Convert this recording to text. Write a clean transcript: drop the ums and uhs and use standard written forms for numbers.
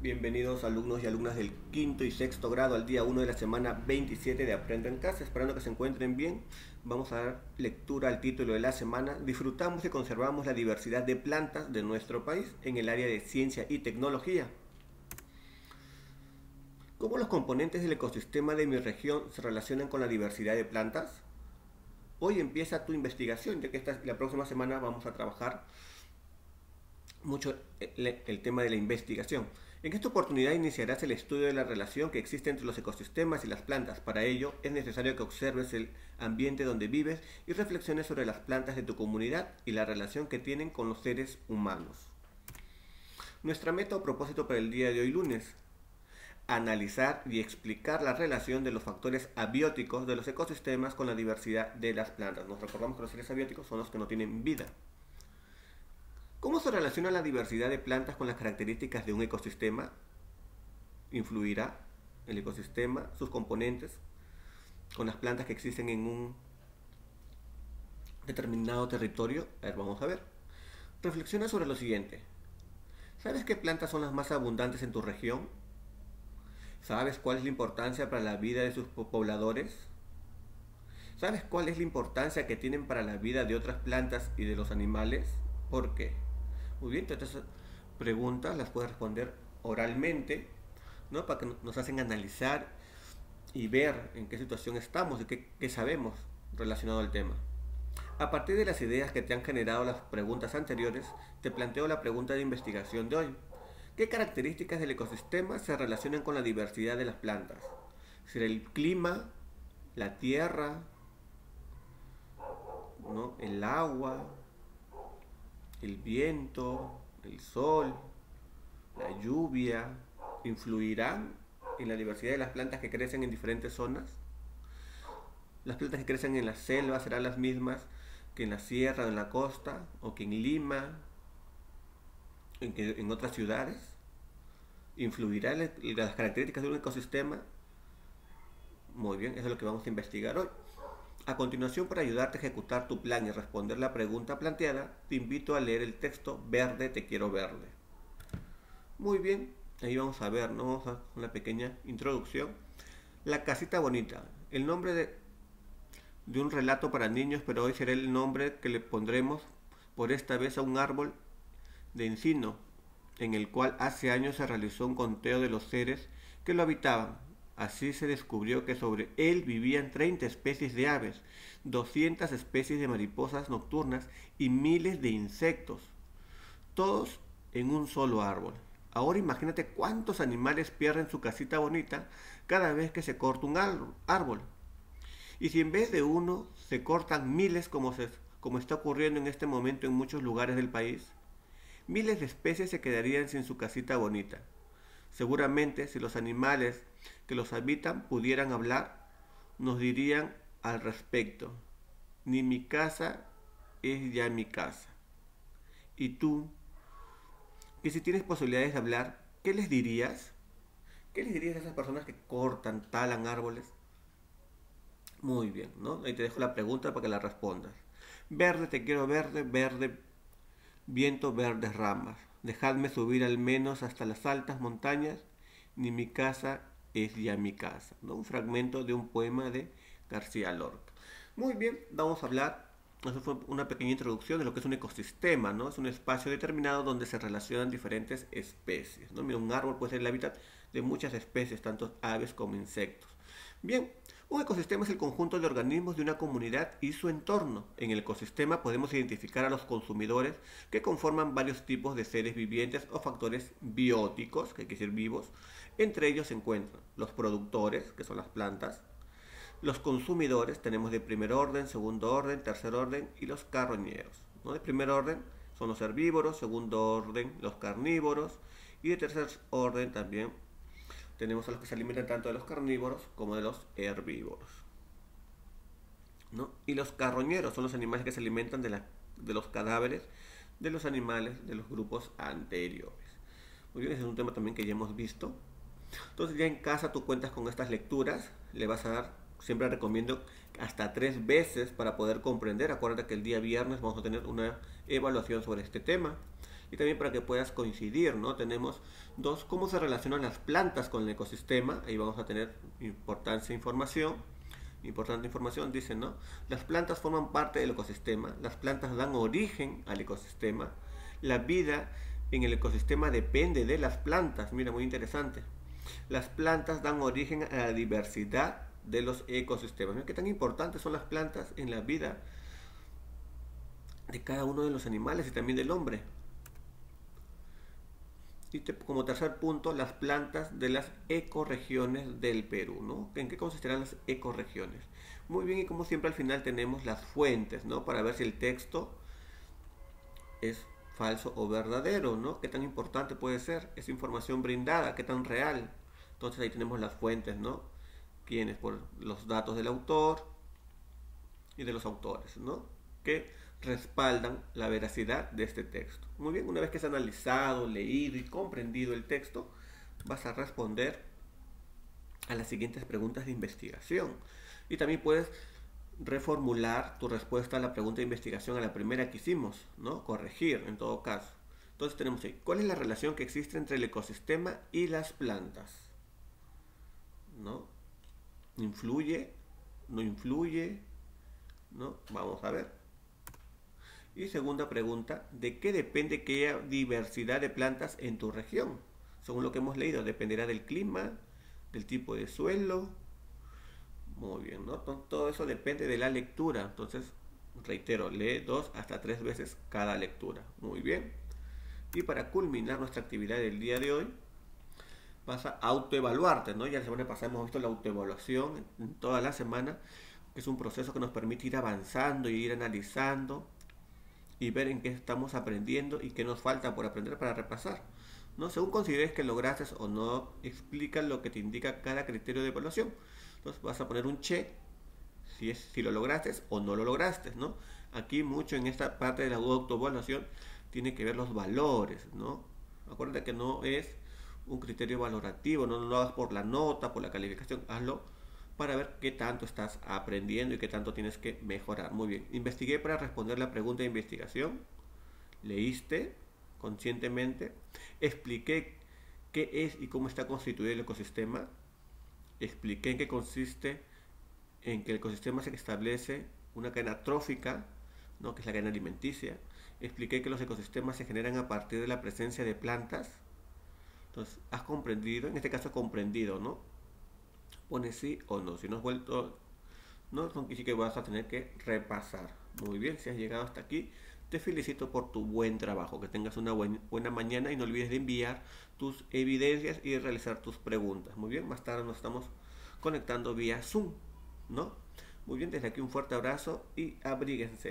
Bienvenidos alumnos y alumnas del quinto y sexto grado al día 1 de la semana 27 de Aprendo en Casa. Esperando que se encuentren bien, vamos a dar lectura al título de la semana. Disfrutamos y conservamos la diversidad de plantas de nuestro país en el área de ciencia y tecnología. ¿Cómo los componentes del ecosistema de mi región se relacionan con la diversidad de plantas? Hoy empieza tu investigación, ya que la próxima semana vamos a trabajar mucho el tema de la investigación. En esta oportunidad iniciarás el estudio de la relación que existe entre los ecosistemas y las plantas. Para ello es necesario que observes el ambiente donde vives y reflexiones sobre las plantas de tu comunidad y la relación que tienen con los seres humanos. Nuestra meta o propósito para el día de hoy lunes: analizar y explicar la relación de los factores abióticos de los ecosistemas con la diversidad de las plantas. Nos recordamos que los seres abióticos son los que no tienen vida. ¿Cómo se relaciona la diversidad de plantas con las características de un ecosistema? ¿Influirá el ecosistema, sus componentes, con las plantas que existen en un determinado territorio? Vamos a ver. Reflexiona sobre lo siguiente. ¿Sabes qué plantas son las más abundantes en tu región? ¿Sabes cuál es la importancia para la vida de sus pobladores? ¿Sabes cuál es la importancia que tienen para la vida de otras plantas y de los animales? ¿Por qué? Muy bien, todas estas preguntas las puedes responder oralmente, ¿no? Para que nos hacen analizar y ver en qué situación estamos y qué sabemos relacionado al tema. A partir de las ideas que te han generado las preguntas anteriores, te planteo la pregunta de investigación de hoy. ¿Qué características del ecosistema se relacionan con la diversidad de las plantas? ¿Será el clima, la tierra, ¿no? El agua, el viento, el sol, la lluvia, influirán en la diversidad de las plantas que crecen en diferentes zonas? ¿Las plantas que crecen en la selva serán las mismas que en la sierra, en la costa, o que en Lima, en otras ciudades? ¿Influirá en las características de un ecosistema? Muy bien, eso es lo que vamos a investigar hoy. A continuación, para ayudarte a ejecutar tu plan y responder la pregunta planteada, te invito a leer el texto Verde, te quiero verde. Muy bien, ahí vamos a ver, ¿no? Vamos a una pequeña introducción. La casita bonita, el nombre de un relato para niños, pero hoy será el nombre que le pondremos por esta vez a un árbol de encino, en el cual hace años se realizó un conteo de los seres que lo habitaban. Así se descubrió que sobre él vivían 30 especies de aves, 200 especies de mariposas nocturnas y miles de insectos, todos en un solo árbol. Ahora imagínate cuántos animales pierden su casita bonita cada vez que se corta un árbol. Y si en vez de uno se cortan miles como está ocurriendo en este momento en muchos lugares del país, miles de especies se quedarían sin su casita bonita. Seguramente si los animales que los habitan pudieran hablar, nos dirían al respecto: ni mi casa es ya mi casa. ¿Y tú, que si tienes posibilidades de hablar, qué les dirías? ¿Qué les dirías a esas personas que cortan, talan árboles? Muy bien, ¿no? Ahí te dejo la pregunta para que la respondas. Verde, te quiero verde, verde viento, verdes ramas. Dejadme subir al menos hasta las altas montañas, ni mi casa es ya mi casa, ¿no? Un fragmento de un poema de García Lorca. Muy bien, vamos a hablar, eso fue una pequeña introducción de lo que es un ecosistema, ¿no? Es un espacio determinado donde se relacionan diferentes especies, ¿no? Mira, un árbol puede ser el hábitat de muchas especies, tanto aves como insectos. Bien, un ecosistema es el conjunto de organismos de una comunidad y su entorno. En el ecosistema podemos identificar a los consumidores, que conforman varios tipos de seres vivientes o factores bióticos, que quiere decir vivos. Entre ellos se encuentran los productores, que son las plantas; los consumidores, tenemos de primer orden, segundo orden, tercer orden, y los carroñeros, ¿no? De primer orden son los herbívoros, segundo orden los carnívoros, y de tercer orden también tenemos a los que se alimentan tanto de los carnívoros como de los herbívoros, ¿no? Y los carroñeros son los animales que se alimentan de los cadáveres de los animales de los grupos anteriores. Muy bien, ese es un tema también que ya hemos visto. Entonces ya en casa tú cuentas con estas lecturas, le vas a dar, siempre recomiendo hasta 3 veces para poder comprender. Acuérdate que el día viernes vamos a tener una evaluación sobre este tema. Y también para que puedas coincidir, ¿no? Tenemos dos, cómo se relacionan las plantas con el ecosistema. Ahí vamos a tener importante información, dice, ¿no? Las plantas forman parte del ecosistema, las plantas dan origen al ecosistema, la vida en el ecosistema depende de las plantas, mira, muy interesante. Las plantas dan origen a la diversidad de los ecosistemas. Mira qué tan importantes son las plantas en la vida de cada uno de los animales y también del hombre. Y como tercer punto, las plantas de las ecorregiones del Perú, ¿no? ¿En qué consistirán las ecorregiones? Muy bien, y como siempre al final tenemos las fuentes, ¿no? Para ver si el texto es falso o verdadero, ¿no? ¿Qué tan importante puede ser esa información brindada? ¿Qué tan real? Entonces ahí tenemos las fuentes, ¿no? Quienes por los datos del autor y de los autores, ¿no? Que respaldan la veracidad de este texto. Muy bien, una vez que has analizado, leído y comprendido el texto, vas a responder a las siguientes preguntas de investigación. Y también puedes reformular tu respuesta a la pregunta de investigación, a la primera que hicimos, ¿no? Corregir en todo caso. Entonces tenemos ahí, ¿cuál es la relación que existe entre el ecosistema y las plantas? ¿No? ¿Influye? ¿No influye? ¿No? Vamos a ver. Y segunda pregunta, ¿de qué depende que haya diversidad de plantas en tu región? Según lo que hemos leído, dependerá del clima, del tipo de suelo. Muy bien, ¿no? Todo eso depende de la lectura. Entonces, reitero, lee 2 hasta 3 veces cada lectura. Muy bien. Y para culminar nuestra actividad del día de hoy, vas a autoevaluarte, ¿no? Ya la semana pasada hemos visto la autoevaluación en toda la semana, que es un proceso que nos permite ir avanzando y ir analizando y ver en qué estamos aprendiendo y qué nos falta por aprender para repasar, ¿no? Según consideres que lograste o no, explica lo que te indica cada criterio de evaluación. Entonces vas a poner un check si lo lograste o no lo lograste, ¿no? Aquí mucho en esta parte de la autoevaluación tiene que ver los valores, ¿no? Acuérdate que no es un criterio valorativo, no lo hagas por la nota, por la calificación, hazlo para ver qué tanto estás aprendiendo y qué tanto tienes que mejorar. Muy bien, investigué para responder la pregunta de investigación, leíste conscientemente, expliqué qué es y cómo está constituido el ecosistema, expliqué en qué consiste en que el ecosistema se establece una cadena trófica, ¿no? Que es la cadena alimenticia, expliqué que los ecosistemas se generan a partir de la presencia de plantas. Entonces, has comprendido, en este caso comprendido, ¿no? Pone sí o no. Si no has vuelto, no, sí que vas a tener que repasar. Muy bien, si has llegado hasta aquí, te felicito por tu buen trabajo. Que tengas una buena mañana y no olvides de enviar tus evidencias y realizar tus preguntas. Muy bien, más tarde nos estamos conectando vía Zoom, ¿no? Muy bien, desde aquí un fuerte abrazo y abríguense.